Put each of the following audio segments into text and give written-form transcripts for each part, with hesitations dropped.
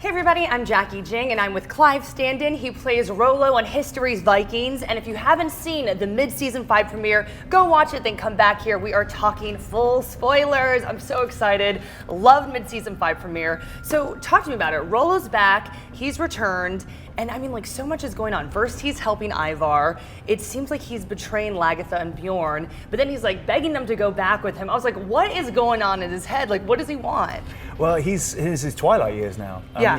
Hey everybody, I'm Jackie Jing and I'm with Clive Standen. He plays Rollo on history's Vikings, and if you haven't seen the mid-season 5 premiere, go watch it, then come back here. We are talking full spoilers. I'm so excited. Loved mid-season 5 premiere. So talk to me about it. Rollo's back, he's returned, and I mean, like, so much is going on. First, he's helping Ivar. It seems like he's betraying Lagaertha and Bjorn, but then he's like begging them to go back with him. I was like, what is going on in his head? Like, what does he want? Well, he's in his twilight years now. Yeah.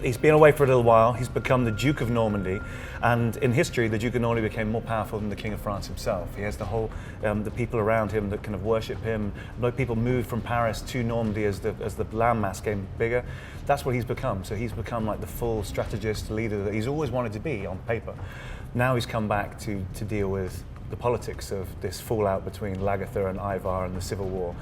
He's been away for a little while. He's become the Duke of Normandy, and in history, the Duke of Normandy became more powerful than the King of France himself. He has the whole, the people around him that kind of worship him. Like, people moved from Paris to Normandy as the landmass came bigger. That's what he's become. So he's become like the full strategist, leader that he's always wanted to be on paper. Now he's come back to deal with the politics of this fallout between Lagaertha and Ivar and the civil war.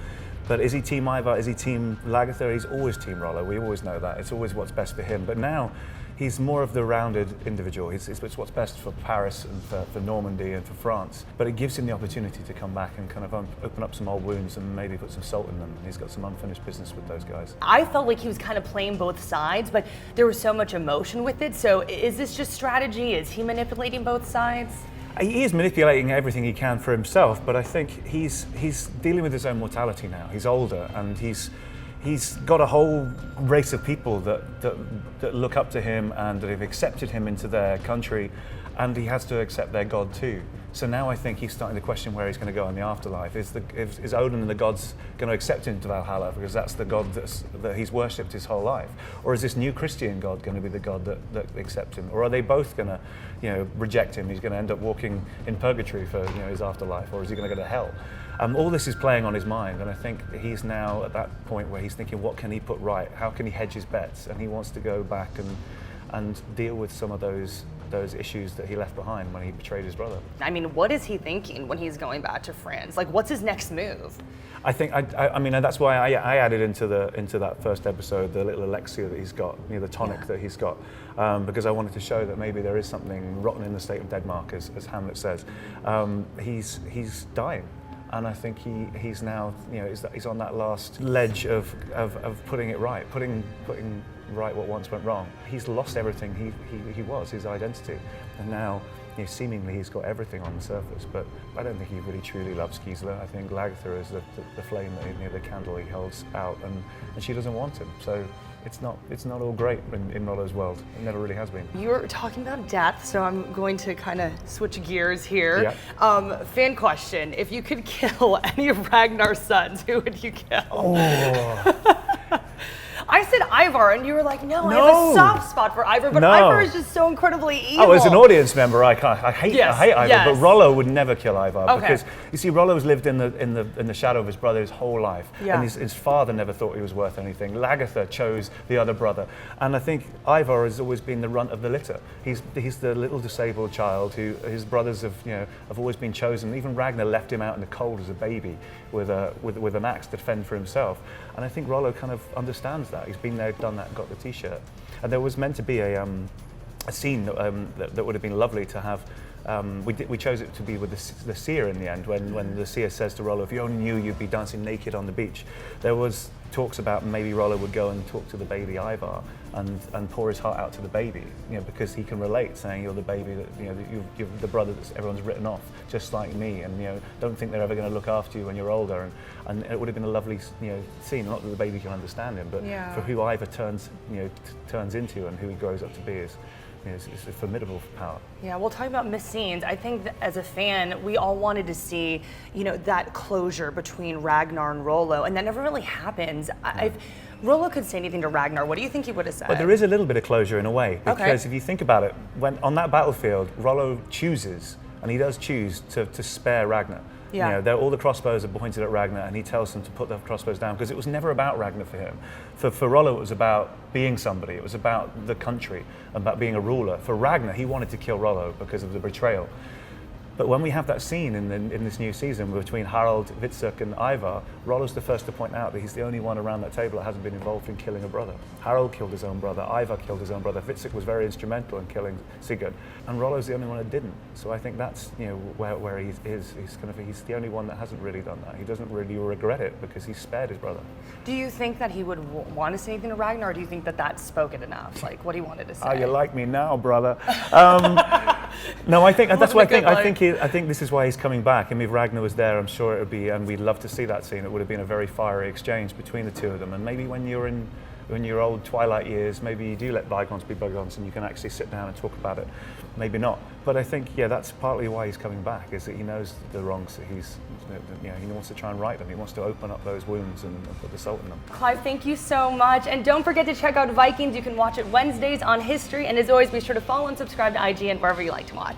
But is he Team Ivar? Is he Team Lagaertha? He's always Team Rollo. We always know that. It's always what's best for him. But now he's more of the rounded individual. It's what's best for Paris and for Normandy and for France. But it gives him the opportunity to come back and kind of open up some old wounds and maybe put some salt in them. He's got some unfinished business with those guys. I felt like he was kind of playing both sides, but there was so much emotion with it. So is this just strategy? Is he manipulating both sides? He is manipulating everything he can for himself, but I think he's dealing with his own mortality now. He's older, and he's got a whole race of people that look up to him and that have accepted him into their country, and he has to accept their god too. So now I think he's starting to question where he's going to go in the afterlife. Is Odin and the gods going to accept him to Valhalla because that's the god that he's worshipped his whole life? Or is this new Christian god going to be the god that accepts him? Or are they both going to reject him? He's going to end up walking in purgatory for his afterlife, or is he going to go to hell? All this is playing on his mind, and I think he's now at that point where he's thinking, what can he put right? How can he hedge his bets? And he wants to go back and deal with some of those issues that he left behind when he betrayed his brother. I mean, what is he thinking when he's going back to France? Like, what's his next move? I think I mean that's why I added into that first episode the little elixir that he's got, the tonic that he's got, because I wanted to show that maybe there is something rotten in the state of Denmark, as Hamlet says. He's dying. And I think he's now, he's on that last ledge of putting it right, putting right what once went wrong. He's lost everything he was, his identity, and now seemingly he's got everything on the surface. But I don't think he really truly loves Gisela. I think Lagaertha is the flame, the candle he holds out, and she doesn't want him. So it's not all great in Rollo's world. It never really has been. You were talking about death, so I'm going to kind of switch gears here. Yeah. Fan question: if you could kill any of Ragnar's sons, who would you kill? Oh. I said Ivor, and you were like, no, I have a soft spot for Ivor, but Ivor is just so incredibly evil. Oh, as an audience member, I hate Ivor, but Rollo would never kill Ivar, because you see, Rollo's lived in the shadow of his brother his whole life, and his father never thought he was worth anything. Lagaertha chose the other brother, and I think Ivor has always been the runt of the litter. He's the little disabled child who his brothers have always been chosen. Even Ragnar left him out in the cold as a baby with an axe to fend for himself, and I think Rollo kind of understands that. He's been there, done that, got the T-shirt, and there was meant to be a scene that would have been lovely to have. We chose it to be with the seer in the end, when the seer says to Rollo, "If you only knew, you'd be dancing naked on the beach." There was talks about maybe Rollo would go and talk to the baby Ivar and pour his heart out to the baby, because he can relate, saying, "You're the baby that you're the brother that everyone's written off, just like me, and don't think they're ever going to look after you when you're older." And it would have been a lovely scene. Not that the baby can understand him, but for who Ivar turns into and who he grows up to be is. It's a formidable power. Yeah, well, talking about missed scenes, I think that as a fan, we all wanted to see, that closure between Ragnar and Rollo, and that never really happens. If Rollo could say anything to Ragnar, what do you think he would have said? But there is a little bit of closure in a way, because if you think about it, when on that battlefield, Rollo chooses, and he does choose to spare Ragnar. Yeah. All the crossbows are pointed at Ragnar, and he tells them to put the crossbows down, because it was never about Ragnar for him. For Rollo, it was about being somebody. It was about the country, about being a ruler. For Ragnar, he wanted to kill Rollo because of the betrayal. But when we have that scene in this new season between Harald, Witzek and Ivar, Rollo's the first to point out that he's the only one around that table that hasn't been involved in killing a brother. Harald killed his own brother, Ivar killed his own brother, Witzek was very instrumental in killing Sigurd, and Rollo's the only one that didn't. So I think that's where he is. He's the only one that hasn't really done that. He doesn't really regret it because he spared his brother. Do you think that he would want to say anything to Ragnar, or do you think that that's spoken enough, like what he wanted to say? Oh, you like me now, brother. No, I think that's what I think this is why he's coming back. I mean, if Ragnar was there, I'm sure it would be, and we'd love to see that scene. It would have been a very fiery exchange between the two of them. And maybe when you're in your old twilight years, maybe you do let bygones be bygones, and you can actually sit down and talk about it. Maybe not. But I think, that's partly why he's coming back, is that he knows the wrongs that he wants to try and right them. He wants to open up those wounds and put the salt in them. Clive, thank you so much. And don't forget to check out Vikings. You can watch it Wednesdays on History. And as always, be sure to follow and subscribe to IGN wherever you like to watch.